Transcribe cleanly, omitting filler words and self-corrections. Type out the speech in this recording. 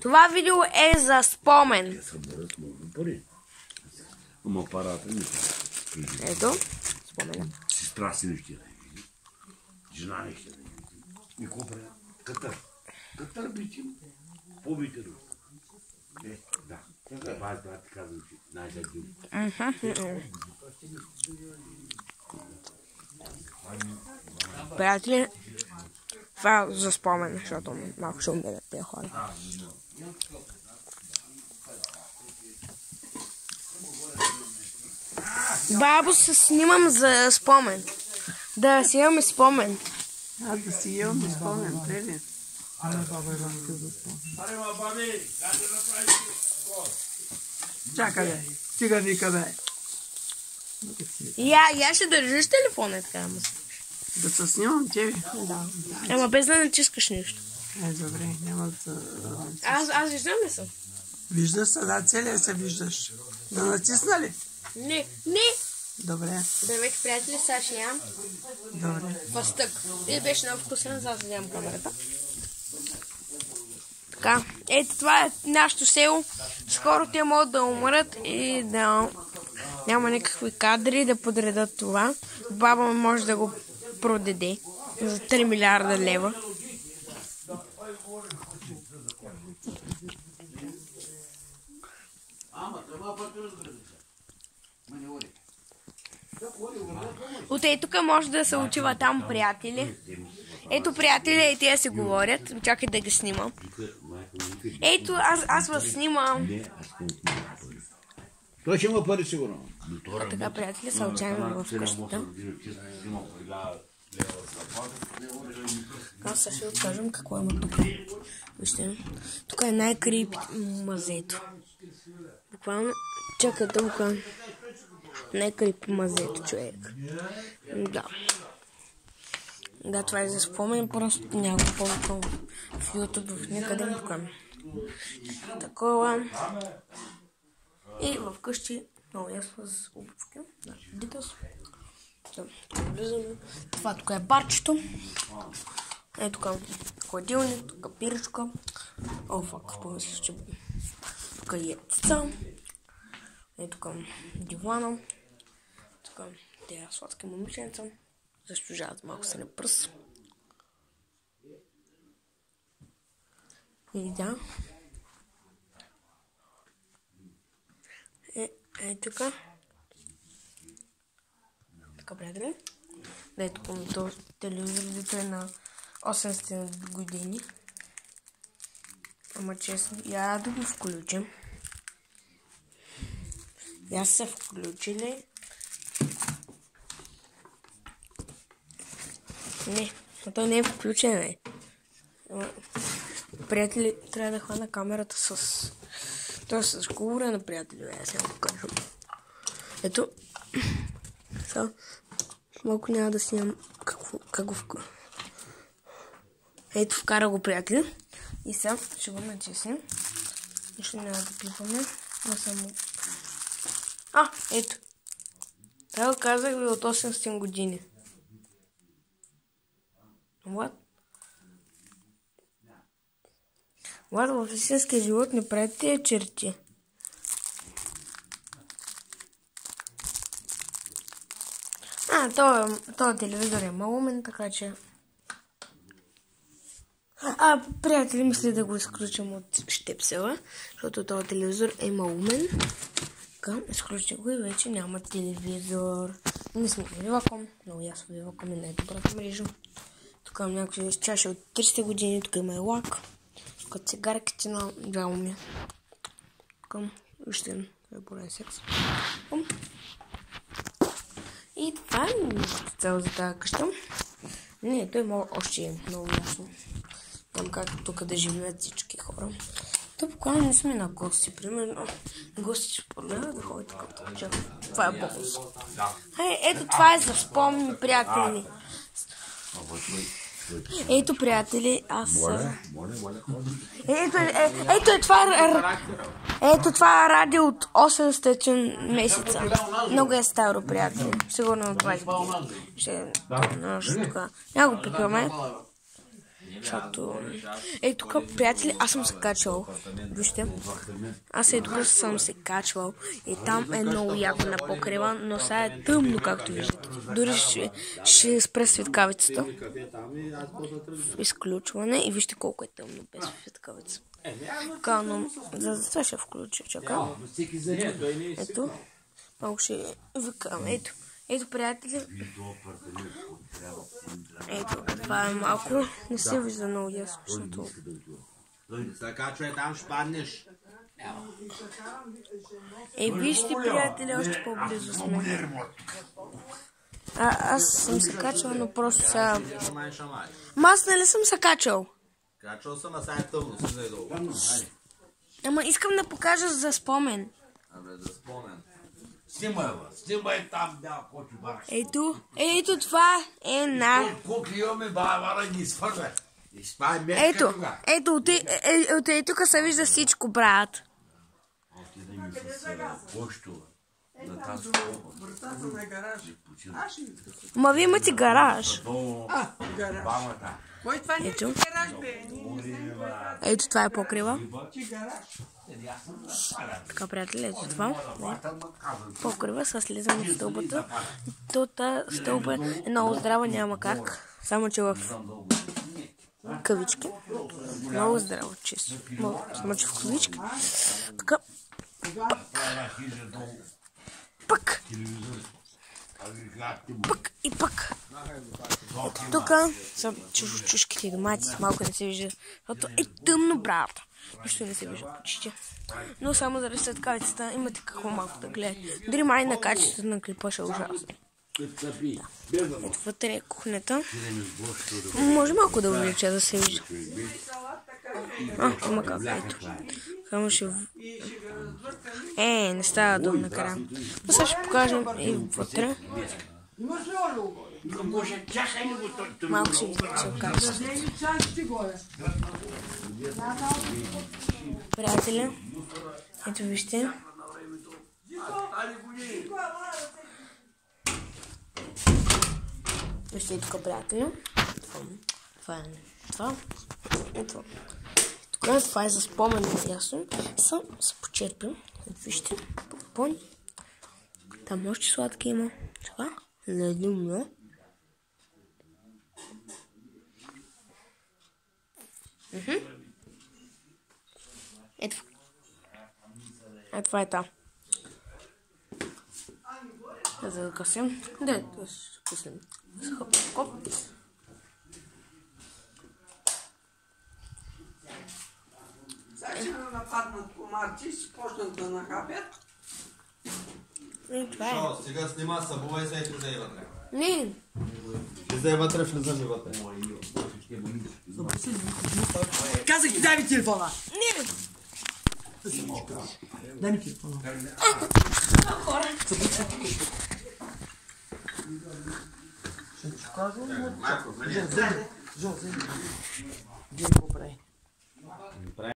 Това видео е за спомен. Ама апарата не. Ето, спомена. Сестра си не ще да види. Жена не ще да види. И купре. Катър. Катър бити. Побите до. Да. Това ти казвам, че най-задим. Приятели, това е за спомен, защото малко ще умират тези хора. Бабо, се снимам за спомен. Да си имаме спомен. Аз да си имаме спомен, преле. Чакай, бе. Стига вика, бе. Я ще държиш телефона, така да му се. Да се снимам тебе? Да. Ама без да натискаш нещо. Добре, няма да... Аз виждам ли съм? Виждаш се, да, целия се виждаш. Да натисна ли? Не. Добре. Здравейте, приятели, сега ще ям Добре. фастък. И беше много вкусен, за да нямам камерата. Така, ето това е нашето село. Скоро те могат да умрат и да няма никакви кадри да подредат това. Баба може да го продаде за 3 милиарда лева. От ей тук може да се учива там приятели. Ето приятели, и те се говорят. Чакай да ги снимам. Ето аз вас снимам. Той ще има пари сигурно. А така приятели са отчаяни в къщата. Аз сега ще откажем какво има тук. Вижте, тук е най-крипи мазето. Буквално, чакай тук. Най-крипи мазето, човек. Да, това е за спомен, просто няма повече в YouTube, в никъде тук. Такова. И в къщи много ясно с обувки. Видите се. Влизаме. Това тук е барчето. Ето тук хладилник, тук пиричка. О, фак, помислих, че тук е яйца. Ето тук дивана. Тук тези сладки момиченца. Заслужават малко се на пръс. И да. Така. Така, приятели. Да, ето помито телевизорите на 800 години. Ама честно, я да го включим. Я се включили. Не, то не е включен, бе. Приятели, трябва да хвана камерата с... Това с говоря на приятели, бе, аз сега покажа. Ето. Сега, малко няма да снимам как го вкара. Ето, вкара го, приятели. И сега ще го натиснем. Нищо няма да пипаме. Но само... ето. Това го казах ви от 800 години. What? В истинския живот не прави тия черти. този телевизор е малумен, така че... приятели, мисля да го изключим от щепсела, защото този телевизор е малумен. Така, изключи го и вече няма телевизор. Не сме Viva.com, много ясно Viva.com е най-добрата мрежа. Тук има някакви чаши от 300 години, тук има и лак. Тук цигарките на дядо ми. Тук вижте, е порен секс. И това е цел за тази къща. Не, той има още много ясно. Там как тук да живеят всички хора. То буквално не сме на гости, примерно. Гости ще продължават да ходят тук. Това е бонус. Ето това е за спомни, приятели. Ето, приятели, аз... Ето това е радио от 800 месеца. Много е старо, приятели. Сигурно от 20 години. Ще тук. Няма го пипаме. Защото... Ей, тук, приятели, аз съм се качвал. Вижте. Аз тук съм се качвал. И там е много яко на покрива, но сега е тъмно, както виждате. Дори ще спре светкавицата. Изключване и вижте колко е тъмно без светкавица. Така, но за това ще включа. Чакай. Ето. Малко ще викам. Ето, приятели. Ето, това е малко. Не се вижда много ясно, защото... Така, че там шпаднеш. Вижте, приятели, още по-близо сме. Аз съм се качал, но просто сега... Аз нали съм се качал? Качал съм, а сега е тъмно, си зайдол. Ама искам да покажа за спомен. Абе, за спомен. Снимай там, да, почу бараш. Ето това е на... Колко имаме бара ги свърля. Ето, тук се вижда всичко, брат. Ма вие имате гараж. Ето това е покрива. Така, приятели, ето това. Покрива, сега слизаме в стълбата. Тота стълба е много здрава, няма как. Само че в кавички. Много здраво, чисто. Само че в кавички. Така. Пък. И пък. Тук са чушките и домати. Малко не се вижда, защото е тъмно, брат. Нищо не се вижда почти. Но само заради светкавицата имате какво малко да гледате. Дори май на качеството на клипа ще е ужасно. Ето вътре е кухнята. Може малко да увелича да се вижда. Има как, ето. Само ще... не става дума накрая. Но сега ще покажем и вътре. Малко ще се окажа. Приятели, ето вижте. Вижте и тук, приятели. Това е това. Тук това е за спомен, ясно. Съм се почерпил. Вижте, попълни. Там още сладки има. Това. Ледумно. Ето. Това е там. За да късим. Да късим. Хоп. Сега ще ме нападнат комарци, ще почнат да нахапят. Това е. Шо, сега снима, събувай се и влизай вътре. Не. Влизай вътре, влизай вътре. Казах ти, дай ми телефона! Не. Дай ми телефона. Ще ти кажа? Жо, вземи. Гледай какво прави.